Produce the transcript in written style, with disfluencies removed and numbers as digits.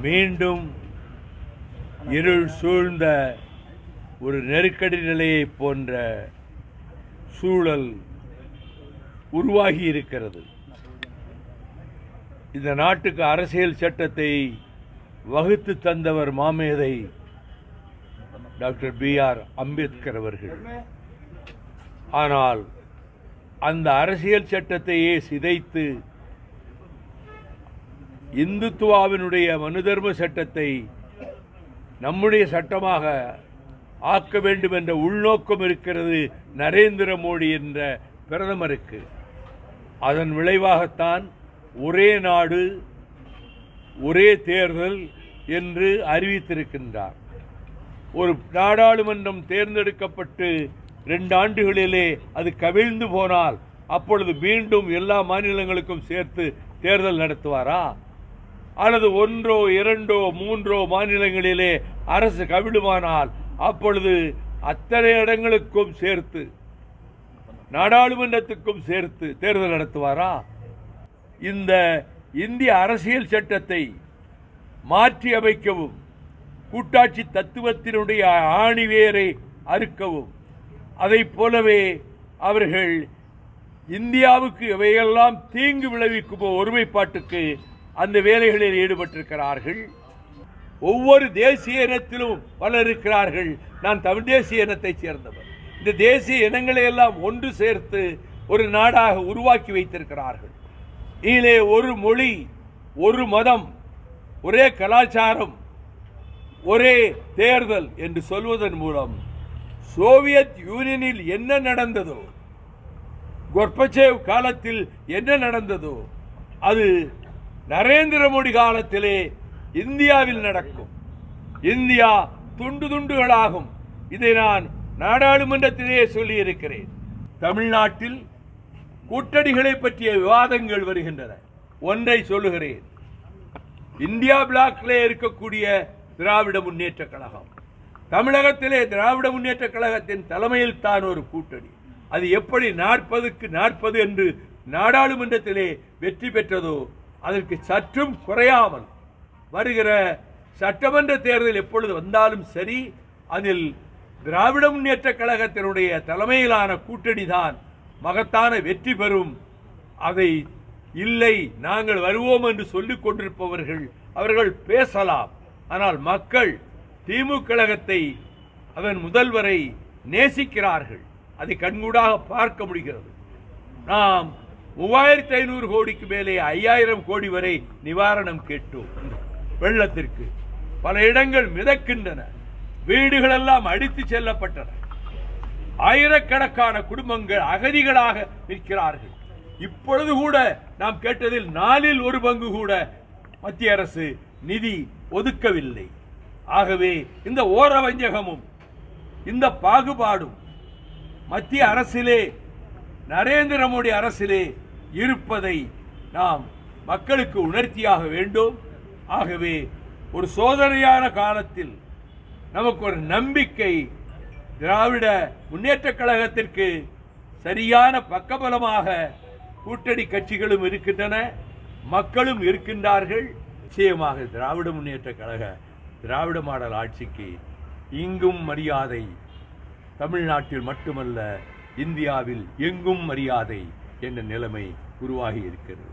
மீண்டும் இருள் சூழ்ந்த ஒரு நெருக்கடி நிலையை போன்ற சூழல் உருவாகி இருக்கிறது. இந்த நாட்டுக்கு அரசியல் சட்டத்தை வகுத்து தந்தவர் மாமேதை டாக்டர் B.R. அம்பேத்கர் அவர்கள். ஆனால் அந்த அரசியல் சட்டத்தையே சிதைத்து இந்துத்துவாவினுடைய மனுதர்ம சட்டத்தை நம்முடைய சட்டமாக ஆக்க வேண்டும் என்ற உள்நோக்கம் இருக்கிறது நரேந்திர மோடி என்ற பிரதமருக்கு. அதன் விளைவாகத்தான் ஒரே நாடு ஒரே தேர்தல் என்று அறிவித்திருக்கின்றார். ஒரு நாடாளுமன்றம் தேர்ந்தெடுக்கப்பட்டு 2 ஆண்டுகளிலே அது கவிழ்ந்து போனால் அப்பொழுது மீண்டும் எல்லா மாநிலங்களுக்கும் சேர்த்து தேர்தல் நடத்துவாரா? அல்லது 1, 2, 3 மாநிலங்களிலே அரசு கவிழுமானால் அப்பொழுது அத்தனை இடங்களுக்கும் சேர்த்து நாடாளுமன்றத்துக்கும் சேர்த்து தேர்தல் நடத்துவாரா? இந்த இந்திய அரசியல் சட்டத்தை மாற்றி அமைக்கவும் கூட்டாட்சி தத்துவத்தினுடைய ஆணிவேரை அறுக்கவும் அதைப் போலவே அவர்கள் இந்தியாவுக்கு எவையெல்லாம் தீங்கு விளைவிக்குமோ ஒருமைப்பாட்டுக்கு அந்த வேலைகளில் ஈடுபட்டிருக்கிறார்கள். ஒவ்வொரு தேசிய இனத்திலும் பலர் இருக்கிறார்கள். நான் தமிழ் தேசிய இனத்தைச் சேர்ந்தவர். இந்த தேசிய இனங்களை எல்லாம் ஒன்று சேர்த்து ஒரு நாடாக உருவாக்கி வைத்திருக்கிறார்கள். இதிலே ஒரு மொழி, ஒரு மதம், ஒரே கலாச்சாரம், ஒரே தேர்தல் என்று சொல்வதன் மூலம் சோவியத் யூனியனில் என்ன நடந்ததோ, கொர்பச்சேவ் காலத்தில் என்ன நடந்ததோ அது நரேந்திர மோடி காலத்திலே இந்தியாவில் நடக்கும். இந்தியா துண்டு துண்டுகளாகும். இதை நான் நாடாளுமன்றத்திலே சொல்லியிருக்கிறேன். தமிழ்நாட்டில் கூட்டணிகளை பற்றிய விவாதங்கள் வருகின்றன. ஒன்றை சொல்லுகிறேன். இந்தியா பிளாக்கிலே இருக்கக்கூடிய திராவிட முன்னேற்ற கழகம், தமிழகத்திலே திராவிட முன்னேற்ற கழகத்தின் தலைமையில் தான் ஒரு கூட்டணி. அது எப்படி 40க்கு 40 என்று நாடாளுமன்றத்திலே வெற்றி பெற்றதோ அதற்கு சற்றும் குறையாமல் வருகிற சட்டமன்ற தேர்தல் எப்பொழுது வந்தாலும் சரி, அதில் திராவிட முன்னேற்ற கழகத்தினுடைய தலைமையிலான கூட்டணி தான் மகத்தான வெற்றி பெறும். அதை இல்லை நாங்கள் வருவோம் என்று சொல்லிக் கொண்டிருப்பவர்கள் அவர்கள் பேசலாம். ஆனால் மக்கள் திமுக கழகத்தை அதன் முதல்வரை நேசிக்கிறார்கள். அதை கண்கூடாக பார்க்க முடிகிறது. நாம் 3500 கோடிக்கு மேலே 5000 கோடி வரை நிவாரணம் கேட்டோம். வெள்ளத்திற்கு பல இடங்கள் மிதக்கின்றன. வீடுகளெல்லாம் அடித்து செல்லப்பட்டன. ஆயிரக்கணக்கான குடும்பங்கள் அகதிகளாக நிற்கிறார்கள். இப்பொழுது கூட நாம் கேட்டதில் 4 1 பங்கு கூட மத்திய அரசு நிதி ஒதுக்கவில்லை. ஆகவே இந்த ஓரவஞ்சகமும் இந்த பாகுபாடும் மத்திய அரசிலே நரேந்திர மோடி அரசிலே இருப்பதை நாம் மக்களுக்கு உணர்த்தியாக வேண்டும். ஆகவே ஒரு சோதனையான காலத்தில் நமக்கு ஒரு நம்பிக்கை திராவிட முன்னேற்ற கழகத்திற்கு சரியான பக்கபலமாக கூட்டணி கட்சிகளும் இருக்கின்றன, மக்களும் இருக்கின்றார்கள். நிச்சயமாக திராவிட முன்னேற்ற கழக திராவிட மாடல் ஆட்சிக்கு இங்கும் மரியாதை, தமிழ்நாட்டில் மட்டுமல்ல இந்தியாவில் எங்கும் மரியாதை என்ற நிலைமை உருவாகி இருக்கிறது.